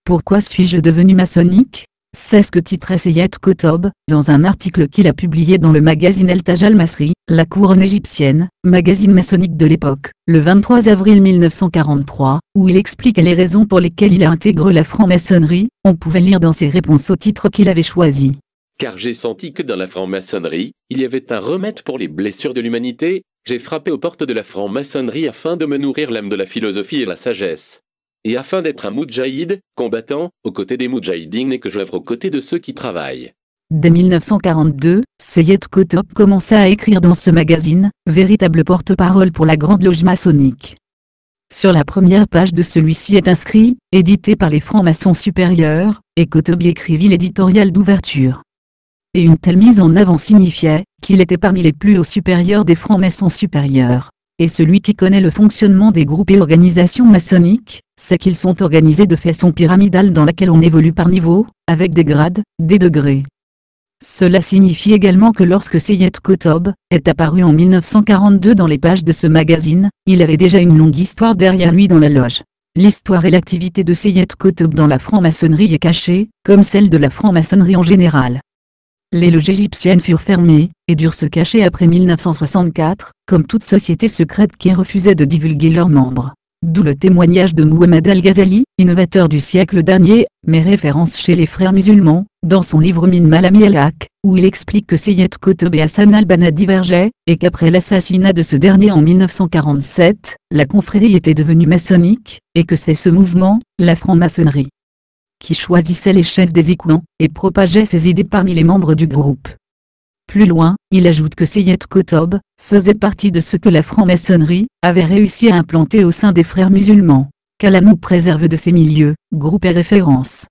Pourquoi suis-je devenu maçonnique? C'est ce que titrait Seyed Qutb, dans un article qu'il a publié dans le magazine El Taj al-Masri, la couronne égyptienne, magazine maçonnique de l'époque, le 23 avril 1943, où il explique les raisons pour lesquelles il a intégré la franc-maçonnerie. On pouvait lire dans ses réponses au titre qu'il avait choisi. Car j'ai senti que dans la franc-maçonnerie, il y avait un remède pour les blessures de l'humanité. J'ai frappé aux portes de la franc-maçonnerie afin de me nourrir l'âme de la philosophie et la sagesse. Et afin d'être un moudjahid, combattant, aux côtés des moudjahidines et que j'œuvre aux côtés de ceux qui travaillent. Dès 1942, Seyed Qutb commença à écrire dans ce magazine, véritable porte-parole pour la Grande Loge maçonnique. Sur la première page de celui-ci est inscrit « Édité par les francs-maçons supérieurs », et Qutb y écrivit l'éditorial d'ouverture. Et une telle mise en avant signifiait qu'il était parmi les plus hauts supérieurs des francs-maçons supérieurs. Et celui qui connaît le fonctionnement des groupes et organisations maçonniques, sait qu'ils sont organisés de façon pyramidale dans laquelle on évolue par niveau, avec des grades, des degrés. Cela signifie également que lorsque Seyed Qutb est apparu en 1942 dans les pages de ce magazine, il avait déjà une longue histoire derrière lui dans la loge. L'histoire et l'activité de Seyed Qutb dans la franc-maçonnerie est cachée, comme celle de la franc-maçonnerie en général. Les loges égyptiennes furent fermées, et durent se cacher après 1964, comme toute société secrète qui refusait de divulguer leurs membres. D'où le témoignage de Muhammad al-Ghazali, innovateur du siècle dernier, mais référence chez les frères musulmans, dans son livre Min Malami al-Haq, où il explique que Seyed Qutb et Hassan al-Banna divergeaient, et qu'après l'assassinat de ce dernier en 1947, la confrérie était devenue maçonnique, et que c'est ce mouvement, la franc-maçonnerie, qui choisissait les chefs des clans, et propageait ses idées parmi les membres du groupe. Plus loin, il ajoute que Seyed Qutb faisait partie de ce que la franc-maçonnerie avait réussi à implanter au sein des frères musulmans. Qu'Allah nous préserve de ces milieux, groupes et références.